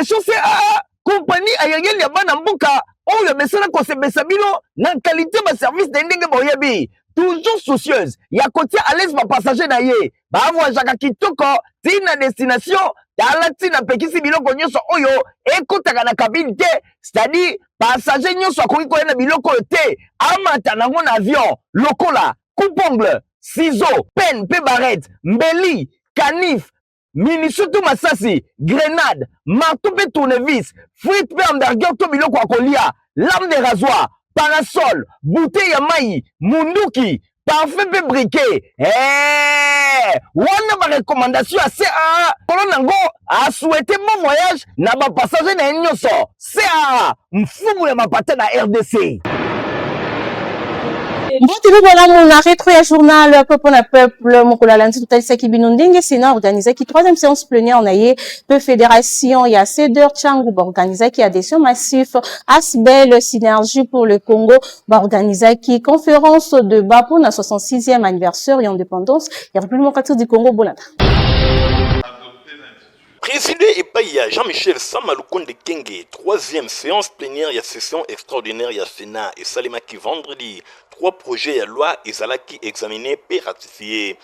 gestion CAA compagnie aérienne ya bana mboka oyo mesana kosebesa bino na qualité ba service de ndenge boyebi toujours soucieuse ya kotia à l'aise ba passager na ye ba voyagaka kitoko tina destination tala tina pekisi biloko nyonso oyo ekotaka na cabine te c'est-à-dire passager nyonso akoki koya na biloko te amata nango na avion lokola coupe-ongle ciseaux pen pe barrette mbeli canif Minisutu Masasi, grenade, marteau pe tournevis, frite pe hamburger to biloko ya kolia, lame de rasoir, parasol, bouteille ya mai, munduki, parfum pe briquet. Wana ba recommandation à CAA, polo nango a souhaité bon voyage na ba passager na nyonso. CAA, mfumu ya mapata na RDC. Bon, voilà mon rétro et journal peuple mon colalandi tout à qui binondingue Sénat organisé qui troisième séance plénière en aïe peu fédération il y a CEDER Tchangou organisé qui adhésion massif Asbel synergie pour le Congo organisé qui conférence de bas pour la 66e anniversaire et indépendance et République démocratique du Congo Bolanda. Président Epaya Jean-Michel Samaloukonde Kenge, troisième séance plénière, il y a session extraordinaire, il y a Sénat et Salimaki vendredi. 3 projets à loi, Ezalaki examiné et ratifié.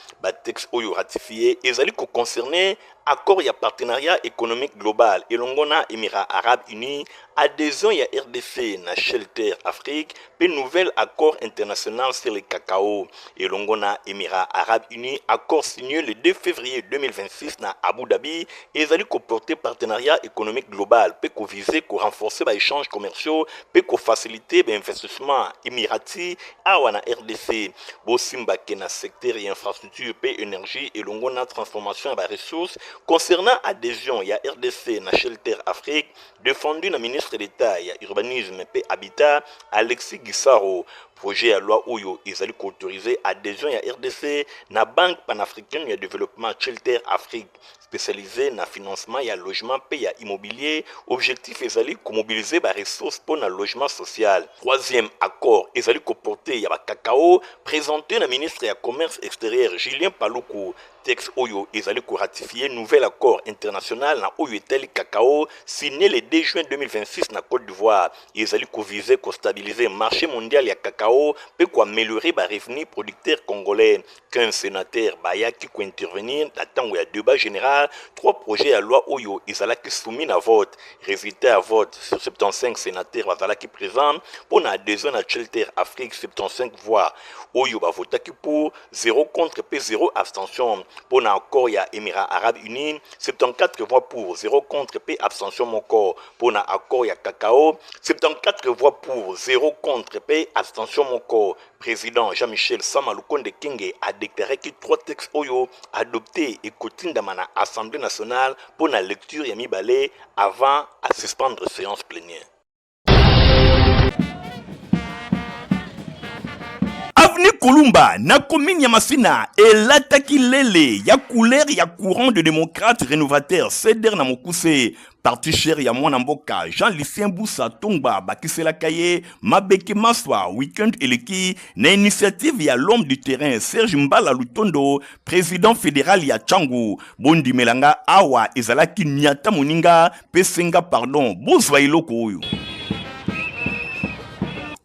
Texte Oyo ratifié, Ezali concerné accord et partenariat économique global. Et l'ongona Émirats Arabes Unis, adhésion à RDC, na Shelter Afrique, puis nouvel accord international sur le cacao. Et l'ongona Émirats Arabes Unis, accord signé le 2 février 2026 na Abu Dhabi, Ezali porter partenariat économique global, puis viser qu'on renforcer les échanges commerciaux, puis faciliter l'investissement émirati à wana RDC. Bosimba na secteur et infrastructure, puis énergie et l'ongona transformation des ressources. Concernant adhésion, il y a RDC, na Shelter Afrique, défendu le ministre d'État, il y a urbanisme et habitat, Alexis Guissaro. Projet à loi Oyo, ils allaient autoriser adhésion à RDC, na Banque panafricaine de développement Shelter Afrique, spécialisé dans le financement et le logement et immobilier. Objectif, ils allaient mobiliser les ressources pour le logement social. Troisième accord, ils allaient comporter le cacao, présenté le ministre du Commerce extérieur, Julien Paluku. Texte Oyo, ils allaient ratifier nouvel accord international na Oyo Tel Cacao, signé le 2 juin 2026 na Côte d'Ivoire. Ils allaient viser à stabiliser le marché mondial ya cacao, puis améliorer les revenus producteurs congolais. Qu'un sénateur Baya qui peut intervenir dans temps où il y a débat général, 3 projets à loi Oyo, ils allaient soumis à vote. Résultat à vote sur 75 sénateurs qui présents pour l'adhésion à Shelter Afrique, 75 voix. Oyo va voter pour 0 contre et 0 abstention. Pour l'accord, il y a Émirats Arabes Unis, 74 voix pour, 0 contre et abstention mon corps. Pour l'accord, il y a Cacao, 74 voix pour, 0 contre et abstention mon corps. Président Jean-Michel Samaloukonde Kenge a déclaré que 3 textes Oyo adoptés et cotés dans l'Assemblée nationale pour la lecture et mis balai avant à suspendre la séance plénière. Avenue Kolumba, na commune Yamasina, et l'attaque lele, ya couleur, ya courant de démocrates rénovateurs, CEDER na mokuse, parti cher ya mwana mboka, Jean-Lucien Boussa Tongba, Bakisela Kaye, Mabeke Maswa, Weekend Eleki, na initiative ya l'homme du terrain, Serge Mbala Lutondo, président fédéral ya Tchangou, Bondi Melanga Awa, Ezalaki Nyata Moninga, Pesenga pardon, Bozwa Iloko Oyo.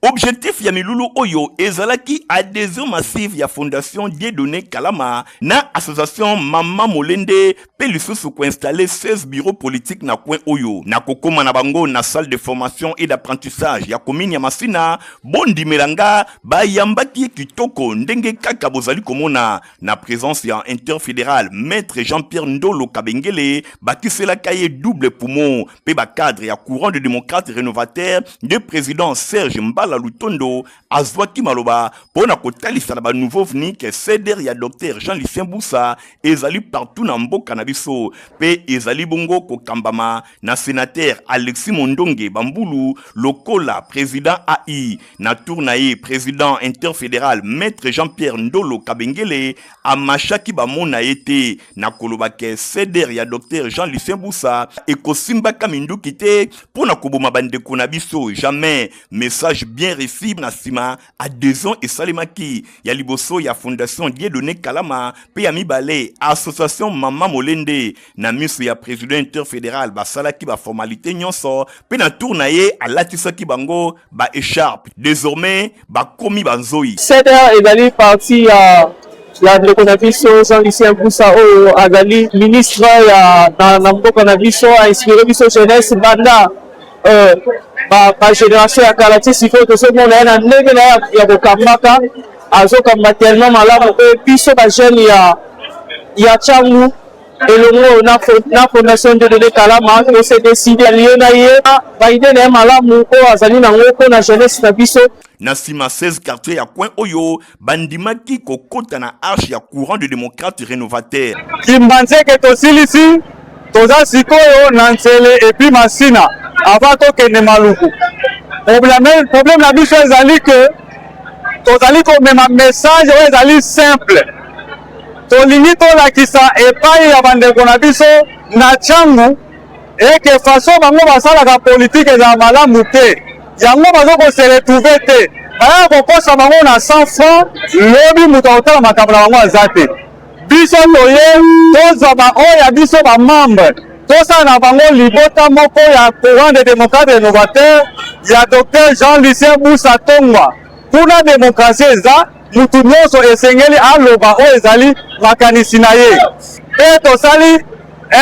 Objectif ya milulu oyo ezalaki adhésion massive ya fondation Dieudonné Kalama na association Mama Molende pe lisusu ko installer 16 bureaux politiques na coin oyo na kokoma na bango na salle de formation et d'apprentissage ya commune ya Masina Bondi Melanga bayambaki kitoko ndenge kaka bozali komona na présence ya interfédéral maître Jean-Pierre Ndolo Kabengele bakisela kaye double poumon pe ba cadre ya courant de démocrates rénovateurs de président Serge Mbala Lutondo azwaki maloba pona kotalisa na ba nouveau venu que CEDER ya docteur Jean-Lucien Boussa ezali partout na mboka na biso pe ezali bongo kokambama na sénateur Alexis Mondonge Bambulu lokola président AI na tournaye président interfédéral maître Jean-Pierre Ndolo Kabengele amashaki ba mona été na kolobake CEDER ya docteur Jean-Lucien Boussa e kosimba kamindu kite pona koboma bande ko na biso jamais message bien bien reçu na sima adhésion et salemaki ya liboso ya fondation Dieudonné Kalama pe ya mibale association Mama Molende na miso ya président interfédéral basalaki ba formalité nyonso pe na tour na ye alatisaki bango ba écharpe désormais ba komi banzoi CDR ezali parti ya ndeko na biso Jean-Lucien Boussa oyo azali ministre ya na mboka na biso a inspiré biso jeunesse banda ba génération ya kala ti sikoyo tozomona ye na ndenge na ya kokambaka azokamba tellement malamu pe biso bajeune ya Tchangu elongo na fondation Dieudonné Kalama tose décide allié na ye baide na ye malamu oyo azali nango mpo na jeunesse na biso. Na sima 16 quartiers ya coin oyo bandimaki kokota na arche ya courant de démocrate rénovateur kimbanzeke tosilisi toza sikoyo na nzele epi masina avant tokende maluku problème na biso ezali ke tozali komema message oyo ezali simple tolingi tolakisa epai ya bandeko na biso na Tchangu eke façon bango basalaka politike ezala malamu te yango bazokose retrouve te baya kokosa bango na 100 francs lobi moto akotala makambo na bango aza te biso toye tozwa baoyo ya biso bamembre tosala na bango libota moko ya courant de démocrate rénovateur ya Dr Jean-Lucien Boussa Tongwa kuna démocratie eza mutu nyonso esengeli aloba oyo ezali makanisi na ye pe tosali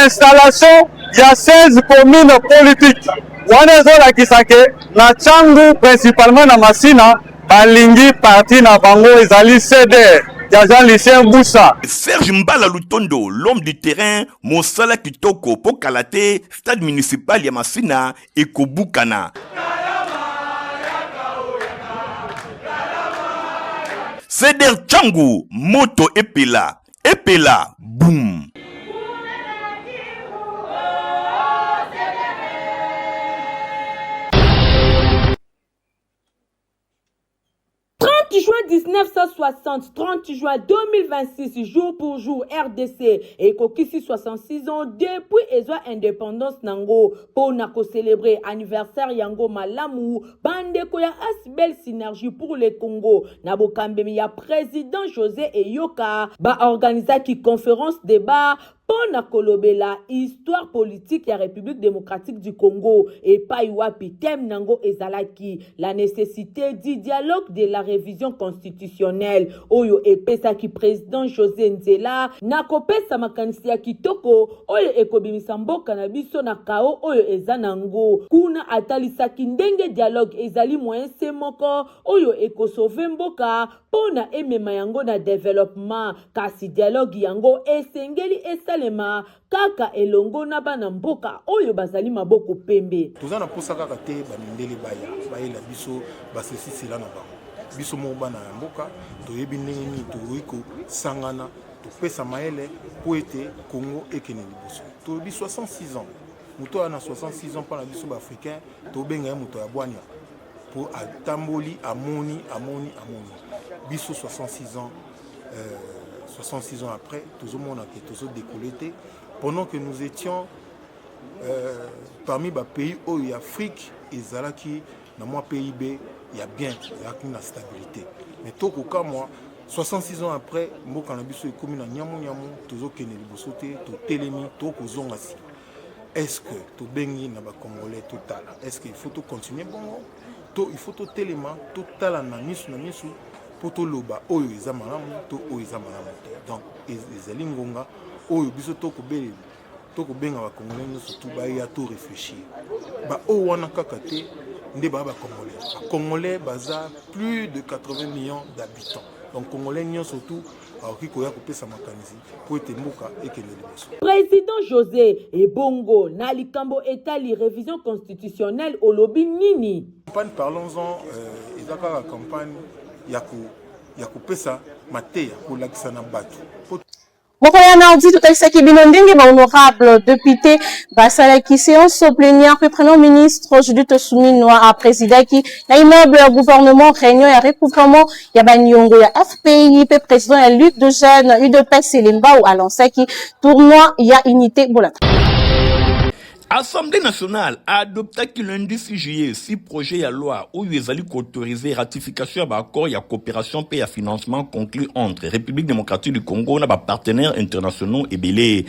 installation ya 16 communes politiques wana ezolakisa ke na Tchangu principalement na Masina balingi parti na bango ezali CDR ya Jean-Lucien Boussa. Serge Mbala Lutondo, l'homme du terrain, Mosala Kitoko Pokalate, stade municipal ya Masina et Kobukana. CDR Tchangu, moto epela, boum. Juin 1960, 30 juin 2026, jour pour jour, RDC et Kokisi 66 ans depuis Ezwa indépendance nango pour nako célébrer anniversaire yango malamu bande ko ya asbel synergie pour le Congo nabo kambemi ya président José Eyoka ba organisa ki conférence débat pour kolobela histoire politique ya République démocratique du Congo et paiwa pitem nango ezalaki la nécessité du dialogue de la révision constitutionnelle oyo epesa ki président José Nzela na kopesa makanisi ya kitoko oyo ekobimisa mboka na biso na kao oyo ezanango kuna atalisaki ndenge dialogue ezali moyen se moko oyo ekosauve mboka pona emema yango na développement kasi dialogue yango esengeli esalema kaka elongo na bana mboka oyo bazali maboko pembe tozana posa kaka te bamindeli baya la biso basesi sila na bango biso mo bana ya mboka toyebi ndenge nini toyiko sangana topesa maele po ete Congo ekene liboso toyebi 66 ans muto ana 66 ans pana biso baafricain tobenga ye muto ya bwanya pour atamboli amoni biso 66 ans 66 ans après tout le monde a été décolleté pendant que nous étions parmi les pays où il y a Afrique et Zalaki dans mon PIB il y a bien il y a stabilité mais tout au cas moi 66 ans après moi quand biso est commun nyamu toujours kene libosote to telemi to kozonga si est-ce que to bengi na ba congolais total est-ce qu'il faut tout continuer bon il faut tout téléma total na misu pour tout loba oyo eza malamu to oyo eza malamu donc ezali ngonga oyo biso to kobenga ba congolais nyonso to baya to réfléchir ba oyo wana kaka te nde ba congolais baza plus de 80 millions d'habitants donc congolais nyonso to akikoya kopesa makanisi po ete mboka ekele liboso. Président José Ebongo na likambo etali révision constitutionnelle olobi nini campagne parlons-en ezaka la campagne ya kopesa mateya kolakisa na bato Mokoya Nardi, tout à fait, qui binondingue, honorable député, Basala, qui séance plénière, reprenant ministre, Judith Souminoa, à président, qui, l'immeuble, gouvernement, réunion, et recouvrement, Yabanyongo, ya FPI, président, la lutte de jeunes, UDPS, Selimba, ou Alansa, qui, tournoi, ya unité, voilà. Assemblée nationale a adopté que lundi 6 juillet 6 projets à loi où ils allaient autoriser ratification à accord et à coopération et à financement conclu entre République démocratique du Congo et partenaires internationaux et belé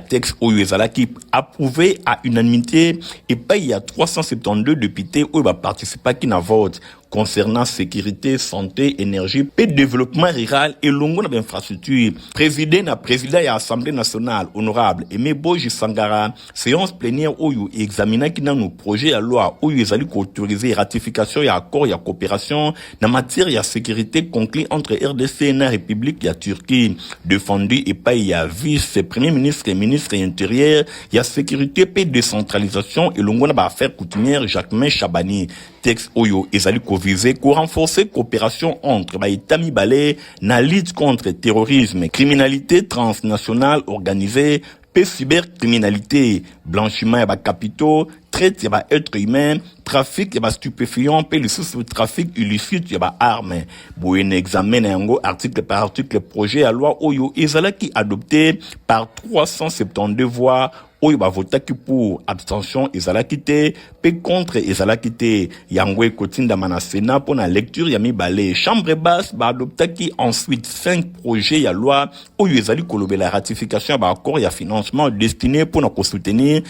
texte où ils allaient approuvé à unanimité et pas il y a 372 députés où ils participent à qui n'a vote concernant sécurité, santé, énergie, et développement rural et longo d'infrastructure. Président et Assemblée nationale, honorable Aimé Boji Sangara, séance plénière où il examine qui dans nos projets à loi où ils allaient autoriser ratification et accord et coopération dans matière de sécurité conclu entre RDC et la République de Turquie, défendu et pas il y a vice-premier ministre et ministre intérieur, il y a sécurité et décentralisation et longo affaires coutumières Jacquemin Chabani. Texte Oyo ezali visé pour renforcer coopération entre Baïtami Balé na lutte contre terrorisme, criminalité transnationale organisée, pe cybercriminalité, blanchiment et capitaux, traite et être humain, trafic et stupéfiant, pe le trafic illicite et armes. Pour un examen article par article projet à loi Oyo ezala qui adopté par 372 voix. Oyo votaki pour abstention ezalaki te pe contre ezalaki te yango ekotinda mana Sénat pour la lecture ya mibale chambre basse adoptaki ensuite 5 projets ya loi oyo ezali kolobela ratification ya accord ya financement destiné pour na soutenir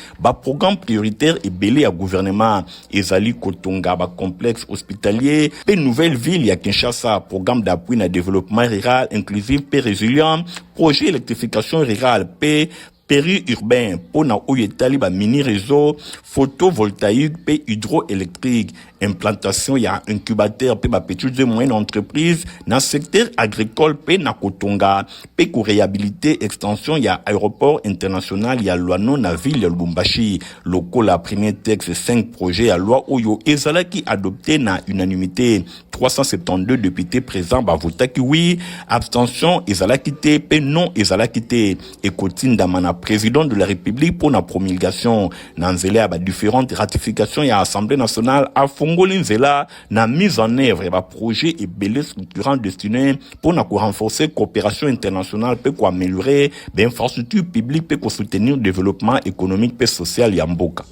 programme prioritaire et belé à gouvernement ezali kotonga complexe hospitalier pe nouvelle ville ya Kinshasa programme d'appui na développement rural inclusif et résilient projet électrification rurale pe périurbain pour na oyetali mini réseau photovoltaïque et hydroélectrique implantation il y a incubateur pe petites et moyennes entreprises dans secteur agricole pe na kotonga pe ko réhabiliter extension il y a aéroport international il y a Luano na ville de Lubumbashi loko la premier texte 5 projets à loi oyo ezala qui adopté na unanimité 372 députés présents votaki oui abstention ezala quitté pe non ezala quitté ekotinda mana président de la République pour la promulgation nanzela ba différentes ratifications et Assemblée nationale a fongoli nzela na mise en œuvre ba projet et belé structurant destiné pour na renforcer coopération internationale pour améliorer l'infrastructure publique pour soutenir le développement économique et social ya mboka.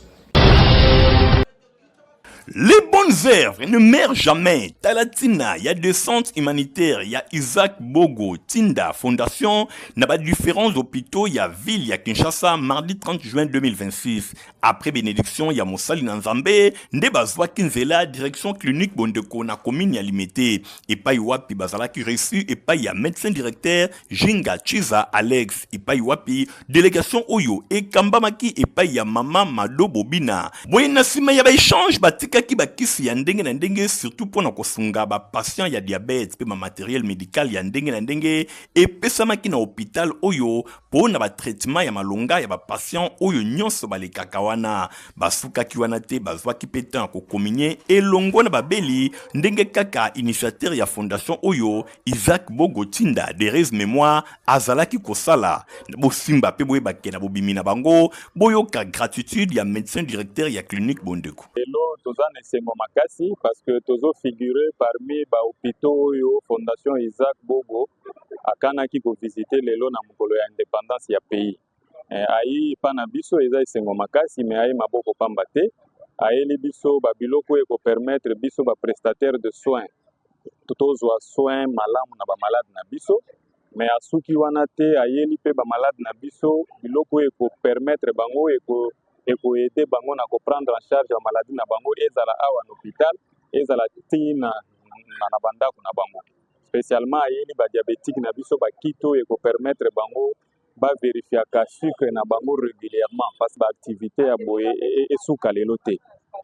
Les bonnes œuvres ne meurent jamais. Talatina, il y a des centres humanitaires, il y a Isaac Bogo, Tinda, Fondation, il y a différents hôpitaux, il y a Ville, il y a Kinshasa, mardi 30 juin 2026. Après bénédiction, il y a Moussali Nanzambe, Ndebazwa Kinzela, direction clinique Bondeko, na commune ya limité. Et pas Iwapi Bazalaki reçu, et pas il y a médecin directeur, Jinga Chiza Alex, et pas Iwapi, délégation Oyo, et Kambamaki, et pas il y a Mama Mado Bobina. Boye Nasima, il y a échange, batika ki bakisi ya ndenge na ndenge surtout pour na kosunga ba patient ya diabète pe ma matériel médical ya ndenge na ndenge et pesama ki na hôpital oyo pour na ba traitement ya malonga ya ba patient oyo nyonso balekaka wana basuka ki wana te bazwa ki petan ko kominye elongo na babeli ndenge kaka initiateur ya fondation oyo Isaac Bogo Tinda Derez mémoire azalaki kosala bo simba pe boye bakena bobimi na bango boyoka gratitude ya médecin directeur ya clinique Bondeko. Tozane Sengo Makasi parce que tozo figuré parmi ba hôpitaux yo fondation Isaac Bogo akana ki ko visiter lelo na mukolo ya indépendance ya pays ai pana biso eza Sengo Makasi mais ai maboko pamba te ai li biso ba biloko e ko permettre biso ba prestataire de soins tozwa soins malamu na ba malade na biso mais asuki wana te ai li pe ba malade na biso biloko e ko permettre bango e ko aider bango na ko prendre en charge la maladie na bango ezala awa na hôpital ezala tina na bandako na bango spécialement ayeli ba diabétique na biso ba kito e ko permettre bango ba vérifier ka sucre na bango régulièrement parce ba activité ya boye e suka lelo te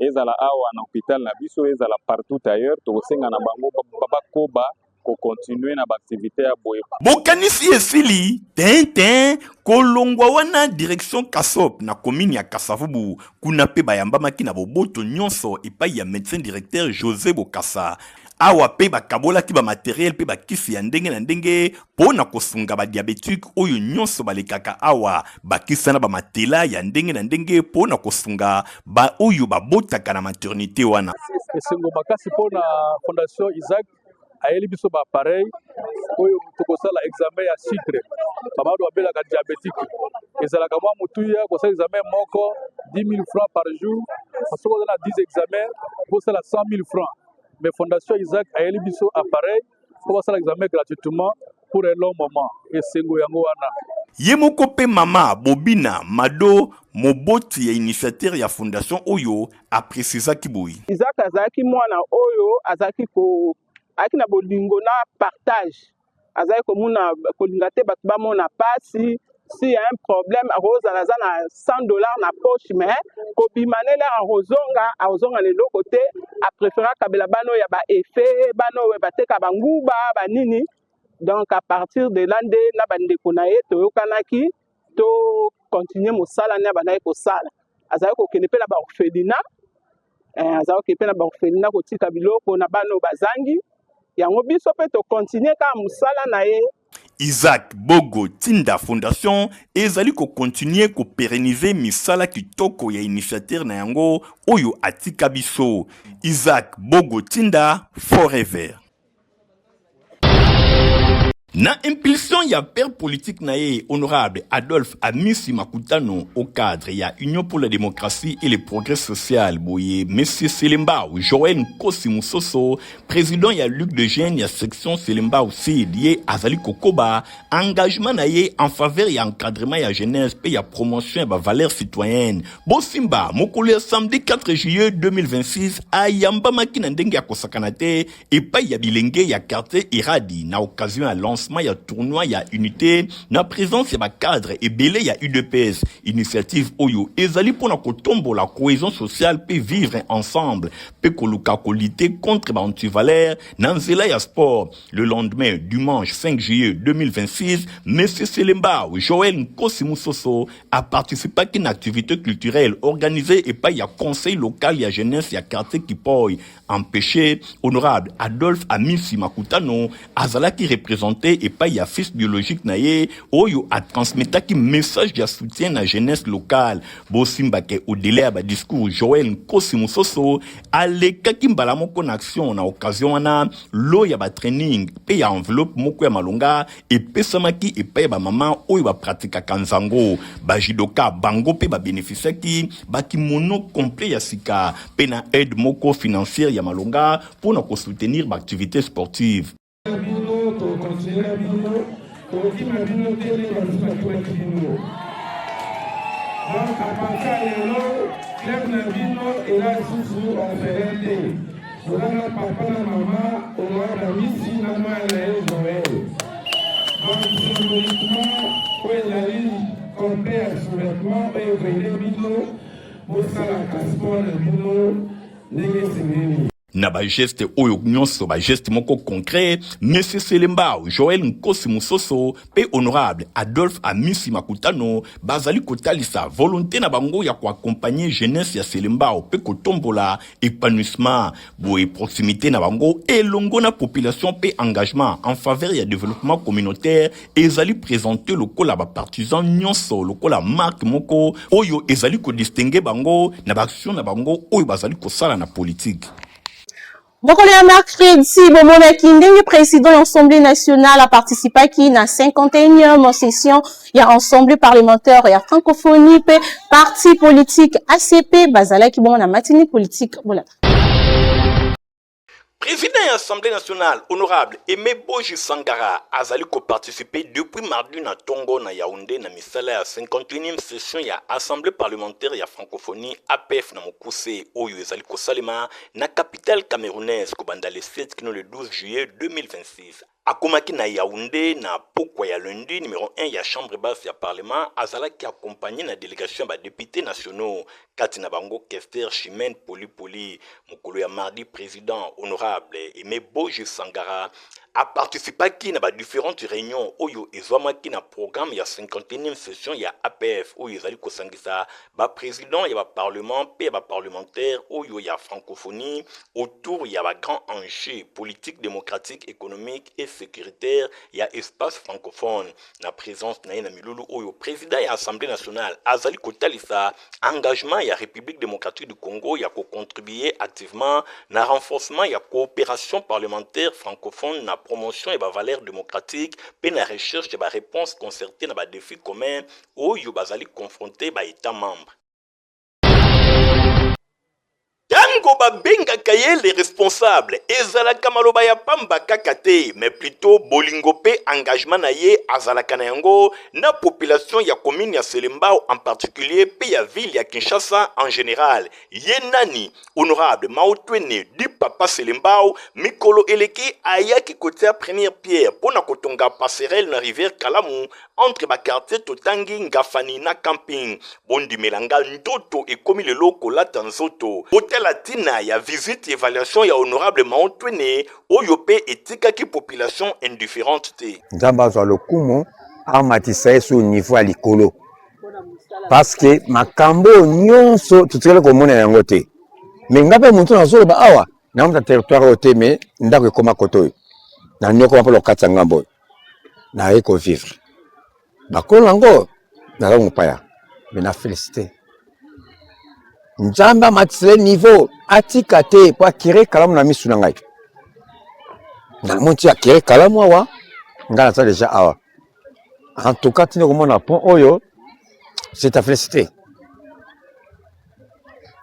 ezala awa na hôpital na biso ezala partout ailleurs to senga na bango ba koba ko continuer na activité ya boye bokanisi esili ten kolongwa wana direction Kasop na commune ya Kasavubu kuna pe bayambamaki na boboto nyonso epai ya médecin directeur José Bokassa awa pe bakabolaki ba matériel pe bakisi ya ndenge na ndenge pona kosunga ba diabétique oyo nyonso balekaka awa bakisa na ba matela ya ndenge na ndenge pona kosunga ba oyo babotaka na maternité wana Sengo Makasi pona fondation Isaac ayeli biso ba appareil oyo tokosala examen ya sucre babantu babelaka diabétique ezalaka mwa motuya kosala examen moko 10 000 francs par jour soki oza na 10 examen okosala 100 000 francs mais fondation Isaac ayeli biso appareil po basala examen gratuitement pour un long moment esengo yango wana ye moko mpe mama Bobina Mado moboti ya initiateur ya fondation oyo apresisaki boye Isaac azalaki mwana oyo azalaki na bolingo na partage azalaki komona kolinga te bato bamona pasi si y a un problème akozala aza na $100 na poche mais kobima nele azonga leloko te apréféra kabela bano ya baefe bano oyo bateka banguba banini donc à partir de là nde na bandeko na ye toyokanaki to continuer mosala ne abandaki kosala azalaki kokende mpe na baorphelinat azalaki mpe na baorphelinat kotika biloko na bano bazangi yango biso mpe tokontinue kaka mosala na ye. Isaac Bogo Tinda Fondation ezali ko continuer ko pérenniser misala kitoko ya initiateur na yango oyo atika biso. Isaac Bogo Tinda forever. Na impulsion ya père politique nae honorable Adolphe Amisi Makutano au cadre ya Union pour la démocratie et le progrès social boye Monsieur Selemba ou Joël Nkosi Musoso président ya Luc de Gênes ya section Selemba aussi lié Azali Kokoba engagement nae en faveur ya encadrement ya jeunesse pe ya promotion ya valeurs citoyennes Bosimba mokolo samedi 4 juillet 2026 a yamba makina ndenge ya kosakanate et pa ya bilenge ya quartier Iradi na occasion à lancement il y a tournoi, il y a unité, na présence il y a cadre et belé il y a UDPS, initiative Oyo, ezali pour na kotombo la cohésion sociale peut vivre ensemble, peut koluka lutter contre ba antivalère, nanzela ya sport. Le lendemain, dimanche 5 juillet 2026, Monsieur Selemba ou Joël Nkosi Musoso a participé à une activité culturelle organisée et pas il y a conseil local, il y a jeunesse, il y a quartier qui poille, empêché, honorable Adolphe Amisi Makutano, azala qui représentait et pas y a fils biologique naye oyo a transmettre qui message de soutien à jeunesse locale bosimba ke au-delà ba discours Joël Nkosi Musoso aleka kimbala moko na action na occasion wana lo ya ba training pe ya enveloppe moko ya malonga et pesamaki et pa ba maman oyo ba pratika kanzango ba jidoka bango pe ba bénéficier ki ba kimono complet ya sika pe na aide moko financière ya malonga pour na ko soutenir ba activité sportive. Donc à partir de là, club na bino et là sous affaire on a papa na maman on a la mission na moi et Joël. Donc symboliquement on a eu compter absolument et venir bino pour ça la sport bino négocier. Na ba geste oyo nyonso ba geste moko concret Monsieur Selemba Joël Nkosi Musoso pe honorable Adolphe Amisi Makutano bazali kotalisa volonté na bango ya ko accompagner jeunesse ya Selemba pe kotombola épanouissement boye proximité na bango elongo na population pe engagement en faveur ya développement communautaire ezali présenter lokola ba partisan nyonso lokola marque moko oyo ezali ko distinguer bango na ba action na bango oyo bazali ko sala na politique. Mokolo ya mercredi, bomonaki ndenge président de l'Assemblée nationale a participé qui na 51e session ya Assemblée parlementaire ya francophonie pe parti politique ACP bazala ki bon na matinée politique voilà. Président de l'Assemblée nationale, honorable Aimé Boji Sangara, azali ko participer depuis mardi na Tongo na Yaoundé na misala ya 51e session ya Assemblée parlementaire ya francophonie APF na Mokuse oyo ezali ko salima na capitale camerounaise ko banda le 7 kino le 12 juillet 2026. Akomaki na Yaoundé na pokwa ya lundi numéro 1 ya chambre basse ya parlement azala ki accompagné na délégation ba députés nationaux kati na bango Kester Chimène Poli mokolo ya mardi président honorable Aimé Boji Sangara a participé qui na ba différentes réunions oyo ezwamaki na programme ya 51e session ya APF oyo ezali ko sangisa ba président ya ba parlement pe ba parlementaire oyo ya francophonie autour ya ba grand enjeu politique démocratique économique et sécuritaire ya espace francophone na présence na na milulu oyo président ya Assemblée nationale azali kotalisa engagement ya République démocratique du Congo ya ko contribuer activement na renforcement ya coopération parlementaire francophone na promotion et valeurs démocratiques pe na recherche de réponse concertée na défis communs oyo bazali confronté état membre. Tango babengaka ye les responsables ezalaka maloba ya pamba kaka te mais plutôt bolingo pe engagement na ye azalaka na yango na population ya commune ya Selembao en particulier pe ya ville ya Kinshasa en général. Ye nani honorable Maotwene di papa Selembao mikolo eleki ayaki kotia première pierre pona kotonga passerelle na rivière Kalamu entre ba quartier Totangi Ngafani na camping bondi melanga ndoto ekomi lelo kolata nzoto. Latina ya visite évaluation ya honorable Maotwene oyo pe etikaki population indifférente te. Nzamba zo lokumo amatisa sur niveau ya likolo. Parce que makambo nyonso tutikele komona yango te. Mais ngape muntu na zo ba awa na mta territoire ote mais ndako ekoma koto. Na nyoko mpo lokatsa ngambo. Na eko vivre. Bakolo ngo na longo paya. Mais na féliciter. Njamba matisele niveau atika te po akire kalamu na misu na ngai. Na monti akire kalamu awa ngana ça déjà awa. En tout cas tino komona pont oyo c'est à féliciter.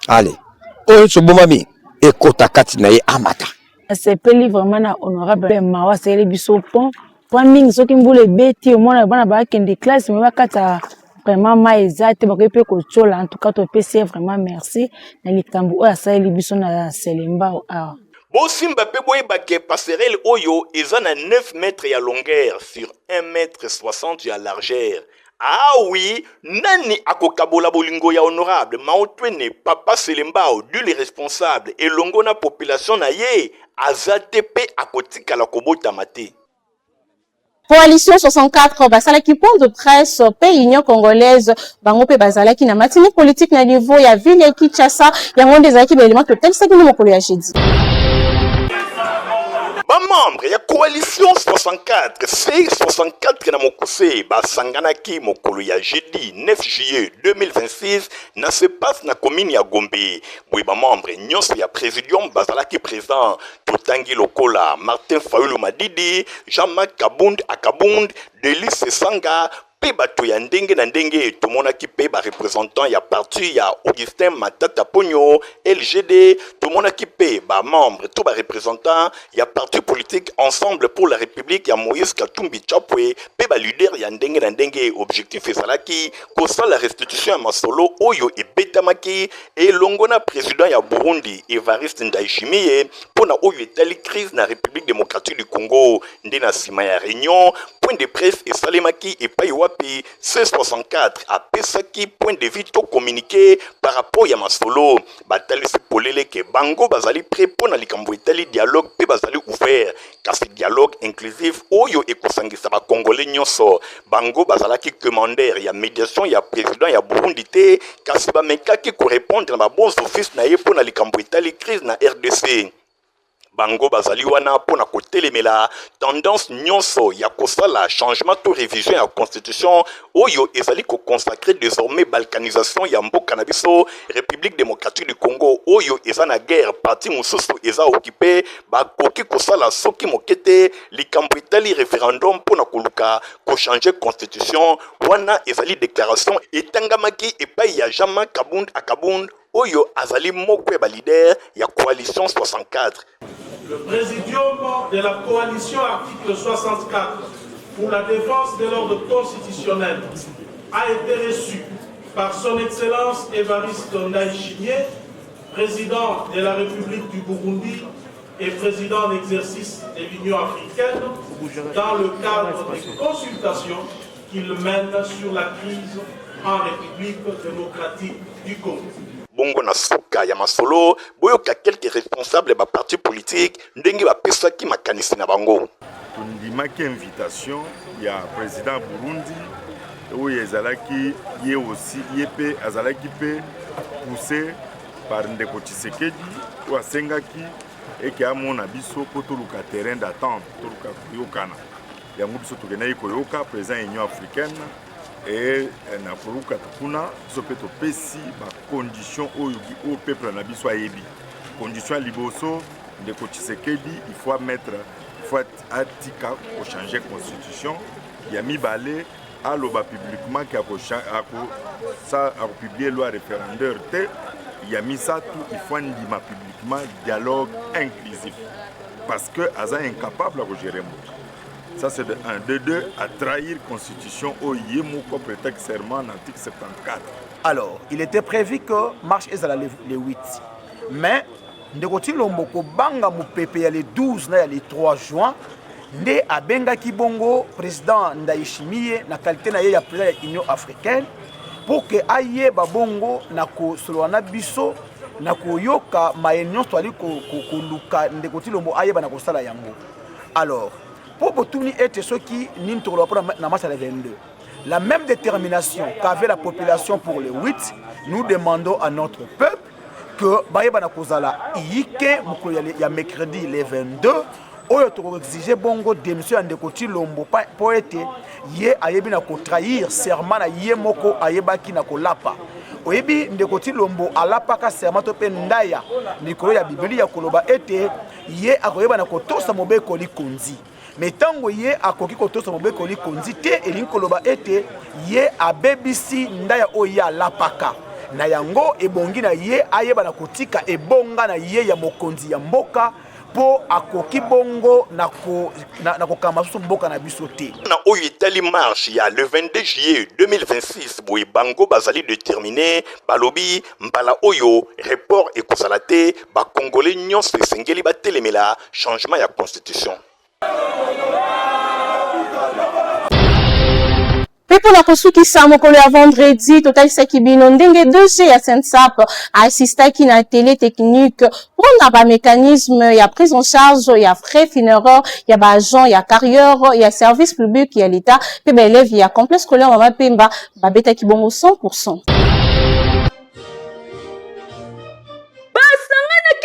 Allez. Oyo sobomami ekota kati na ye amata. Sepeli vraiment na honorable mawa sele biso pont. Pour mingi soki mbule beti omona bana ba kende classe mais bakata vraiment maïzate ba ko ko chola en tout cas to PC vraiment merci na likambo oya sali biso na Selembao a Bosimba pe boyeba ke passerelle oyo eza na 9 mètres ya longueur sur 1,60 m ya largeur. Ah oui, nani akokabola bolingo ya honorable Maotwene papa Selembao du les responsables et longo na population na ye azate pe akotika la kobota mate. Coalition 64 basala ki point de presse pe union congolaise bango pe basala ki na matini politique na niveau ya ville ya Kinshasa yango ndezaki ba élément total ça ki no mokolo ya jeudi. Membre ya coalition 64 C64 na mokuse basanganaki mokolo ya jeudi 9 juillet 2026 na se passe na commune ya Gombe. Boy ba membre nyonso ya présidium bazalaki présent Totangi Lokola, Martin Fayulu Madidi, Jean-Marc Kabund Akabund, Delis Sanga pe bato ya ndenge na ndenge tomonaki pe ba représentant ya parti ya Augustin Matata Ponyo LGD tomonaki pe ba membre to ba représentant ya parti politique Ensemble pour la République ya Moïse Katumbi Chapwe pe ba leader ya ndenge na ndenge objectif ezalaki kosa la restitution ya masolo oyo ebetamaki elongo na président ya Burundi Evariste Ndayishimiye pona oyo etali crise na République démocratique du Congo nde na sima ya réunion point de presse esalemaki epai wapi C64 apesaki point de vue to communiqué par rapport ya masolo batalisi polele ke bango bazali prêt pona likambo etali dialogue pe bazali ouvert kasi dialogue inclusif oyo ekosangisa ba congolais nyonso bango bazalaki commander ya médiation ya président ya Burundi te kasi bamekaki ko répondre na ba bons office na ye pona likambo etali crise na RDC. Bango bazali wana pona kotelemela tendance nyonso ya kosala changement to révision ya constitution oyo ezali ko consacrer désormais balkanisation ya mboka na biso République démocratique du Congo oyo eza na guerre parti mususu eza occupé bakoki kosala soki mokete likambo etali référendum pona koluka ko changer constitution wana ezali déclaration etangamaki epai ya Jean-Marc Kabund Akabund oyo azali moko ya leader ya coalition 64. Le présidium de la coalition article 64 pour la défense de l'ordre constitutionnel a été reçu par son Excellence Evariste Ndayishimiye, président de la République du Burundi et président en exercice de l'Union africaine, dans le cadre des consultations qu'il mène sur la crise en République démocratique du Congo. Bongo na suka ya masolo boyoka quelques responsables ba parti politique ndenge ba pesaki makanisi na bango. Tundimaki invitation ya président Burundi oyo ezalaki ye aussi yepe azalaki pe poussé par Ndeko Tshisekedi ou asengaki eke amona biso po toluka terrain d'attente toluka yokana yango biso tokenaki koyoka président ya Union africaine et na koluka kuna biso pe topesi bacondition oyo peuple na biso ayebi condition ya liboso Ndeko Tshisekedi il faut mettre faut atika ko changer constitution ya mibale aloba publiquement qui a publié loi référendaire te ya misatu il faut ndima publiquement dialogue inclusif parce que aza incapable à gérer mot. Ça c'est de 1. De 2, à trahir la constitution au Yemoko prétexte serment en article 74. Alors, il était prévu que marche est le 8. Mais, ndekoti lomboko banga mupepe le 12 na le 3 juin, nde abenga kibongo président Ndayishimiye na qualité na ya président de l'Union africaine pour que aye babongo na ko solwana biso na koyoka maenyo twali ko luka ndekoti lombo aye bana ko sala yango. Alors, pour tout être ce qui n'y le 22. La même détermination qu'avait la population pour le 8, nous demandons à notre peuple que Baïbana Kozala Ike, il y a mercredi le 22, où il exige bongo démission en décoti lombo pour être yé ayebina ko trahir serment na yé moko ayebaki na ko lapa. Oyebi ndekoti lombo alapa ka serment to pe ndaya nikolo ya Biblia ya koloba ete yé akoyeba na ko tosa mobeko likonzi. Mais tango ye akoki kotosa mobeko likonzi te elinkoloba ete ye abebisi ndaya oya lapaka na yango ebongi na ye ayeba na kotika ebonga na ye ya mokonzi ya mboka po akoki bongo na kokamba susu mboka na biso te. Na oyo etali marche ya le 22 juillet 2026 boye bango bazali déterminé balobi mbala oyo report ekozala te bakongole nyonso esengeli batelemela changement ya constitution. Pepo na kosukisa mokolo ya vendredi totalisa kibino ndenge 2G ya Sensap assistaki na télé technique mpona ba mécanisme ya prise en charge ya frais funéraires ya ba agent ya carrière ya service public ya l'état pe ba élève ya complexe scolaire Mama Pemba babetaki bongo 100%.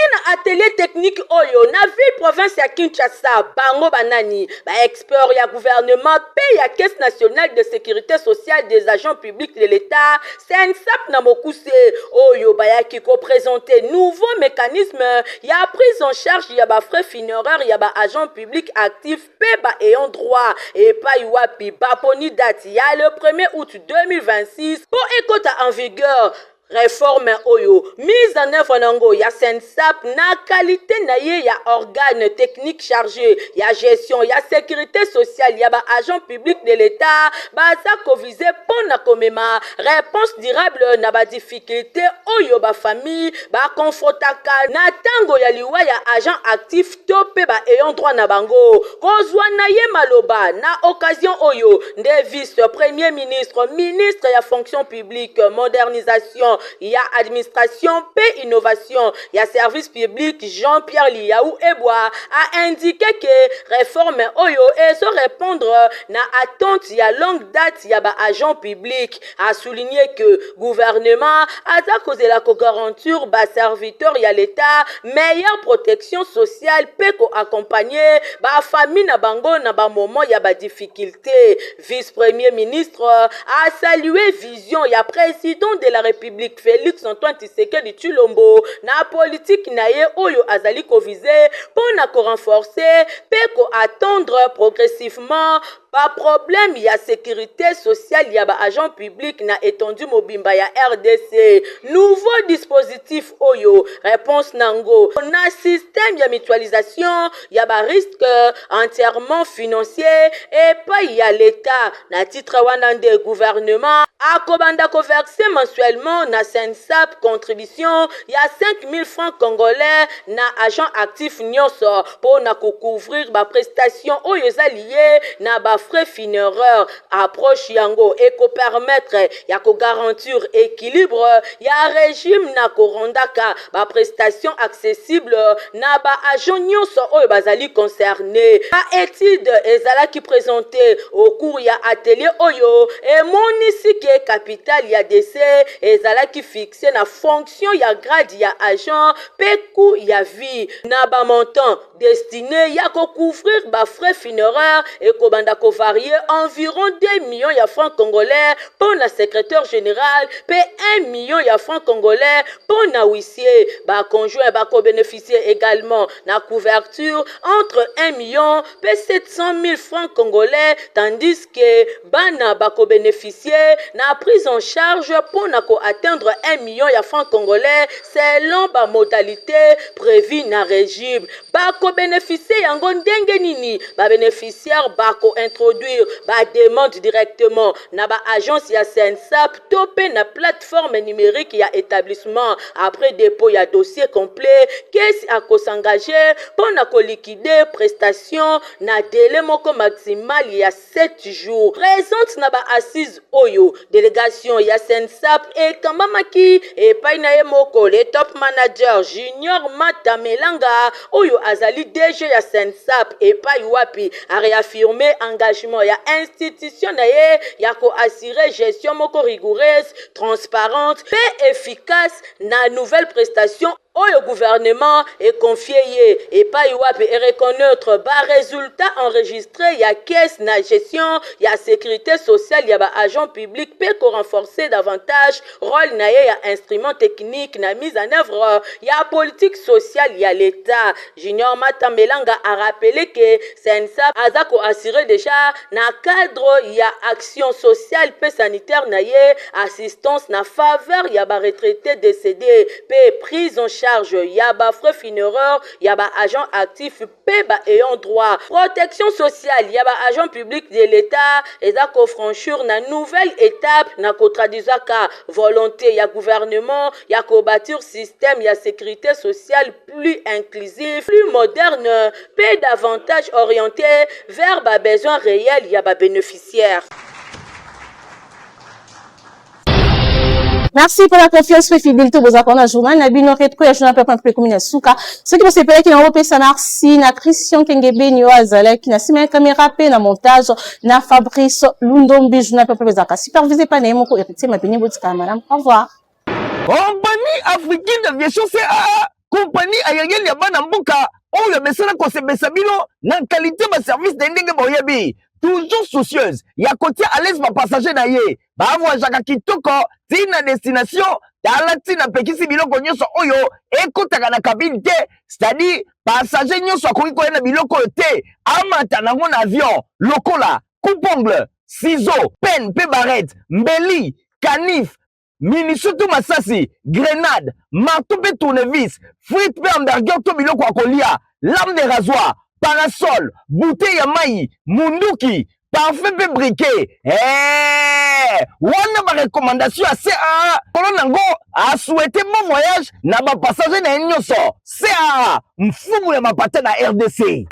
Na atelier technique oyo na ville province ya Kinshasa bango banani ba expert ya gouvernement pe ya caisse nationale de sécurité sociale des agents publics de l'état Sensap na mokuse oyo bayaki ko présenter nouveau mécanisme ya prise en charge ya ba frais funéraires ya ba agents publics actifs pe ba ayant droit et pa yuapi ba poni date ya le 1er août 2026 pour ekota en vigueur. Réforme oyo mise en œuvre nango ya Sensap na qualité na ye ya organe technique chargé ya gestion ya sécurité sociale ya ba agent public de l'état baza ko viser pona komema réponse durable na ba difficulté oyo ba famille ba confrontaka na tango ya liwa ya agent actif topé ba ayant droit na bango kozwa na ye maloba na occasion oyo nde vice premier ministre ministre ya fonction publique modernisation ya administration pe innovation ya service public Jean-Pierre Liaou Eboa a indiqué que réforme oyo et se répondre na attente ya longue date ya ba agent public a souligné que gouvernement a causé la garantir ba serviteur ya l'état meilleure protection sociale pe ko accompagner ba famille na bango na ba moment ya ba difficulté. Vice premier ministre a salué vision ya président de la République Félix Antoine Tshisekedi Tshilombo na politique na ye oyo azali ko viser pour na ko renforcer pe ko attendre progressivement pas problème ya sécurité sociale ya ba agent public na étendu mobimba ya RDC nouveau dispositif oyo réponse nango na système ya mutualisation ya ba risque entièrement financier et pas ya l'état na titre wana nde gouvernement akobanda ko verser mensuellement na Sensap contribution ya 5000 francs congolais na agent actif nyonso pour na ko couvrir ba prestation oyo za lié na ba frais funéraires approche yango et ko permettre ya ko garantir équilibre ya régime na ko rondaka ba prestation accessible na ba agent nyonso oyo bazali concerné a étude ezala qui présenté au cours ya atelier oyo et monisike capital ya DC ezala qui fixé na fonction ya grade ya agent pe coût ya vie na ba montant destiné ya couvrir ba frais funéraires et kobanda ko varier environ 2 millions ya francs congolais pour la secrétaire général, pe 1 million ya francs congolais pour na huissier, ba conjoint ba ko bénéficier également na couverture entre 1 million pe 700 000 francs congolais, tandis que bana ba ko bénéficier na prise en charge pour na ko atteindre 1 million ya francs congolais selon ba modalité prévue na régime. Ba ko bénéficier yango ndenge nini, ba bénéficiaire ba ko introduire ba demande directement na ba agence ya SENSAP topé na plateforme numérique ya établissement. Après dépôt ya dossier complet, qu'est-ce à ko s'engager pour na ko liquider prestation na délai moko maximal ya 7 jours. Présente na ba assise oyo délégation ya SENSAP et kamamaki et paina ye moko le top manager Junior Matamelanga oyo azali DG ya SENSAP et pa wapi a réaffirmé engagement ya institution na ye ya ko assurer gestion moko rigoureuse, transparente et efficace na nouvelle prestation le gouvernement est confié et pas et reconnaître bas résultat enregistré ya caisse na gestion ya sécurité sociale ya ba agent public peut renforcer davantage rôle na ya instrument technique na mise en œuvre ya politique sociale ya l'état. Junior Matamelanga a rappelé que SENSAP a ko assuré déjà na cadre ya action sociale pe sanitaire na ye assistance na faveur ya ba retraité décédé pe prise en charge yaba frais funéraires yaba agent actif peba ayant droit protection sociale yaba agent public de l'état et za ko franchir na nouvelle étape na ko traduisaka volonté ya gouvernement ya ko bâtir système ya sécurité sociale plus inclusif, plus moderne, pe davantage orienté vers ba besoins réels yaba bénéficiaires. Merci pour la confiance et fidélité aux accords dans journal. Nabino rétro ya journal peuple plus commune souka. Ce qui peut se payer qui na Europe ça merci na Christian Kengebe nyo azala qui na sima caméra pe na montage na Fabrice Lundombi journal peuple zaka supervisé par Nemoko héritier ma béni botika madame. Au revoir. Compagnie africaine d'aviation CAA, compagnie aérienne ya bana mboka oyo mesana ko sebesa bino na qualité ba service d'endenge boyebi. Toujours soucieuse, ya kotia à l'aise ma passager na ye. Ba voyagaka kitoko tina destination talati na pekisi biloko nyonso oyo ekotaka na cabine te, c'est-à-dire passager nyonso akoki koyena biloko te amata nango na avion lokola coupe-ongle, ciseaux, pen pe barrette, mbeli, canif, minisutu masasi, grenade, marteau pe tournevis, frite pe hamburger to biloko akolia, lame de rasoir, parasol, bouteille ya mai, munduki, parfum pe briquet. Wana ba recommandation à CAA. Polo nango a souhaité bon voyage na ba passager na nyonso. CAA, mfumu ya mapata na RDC.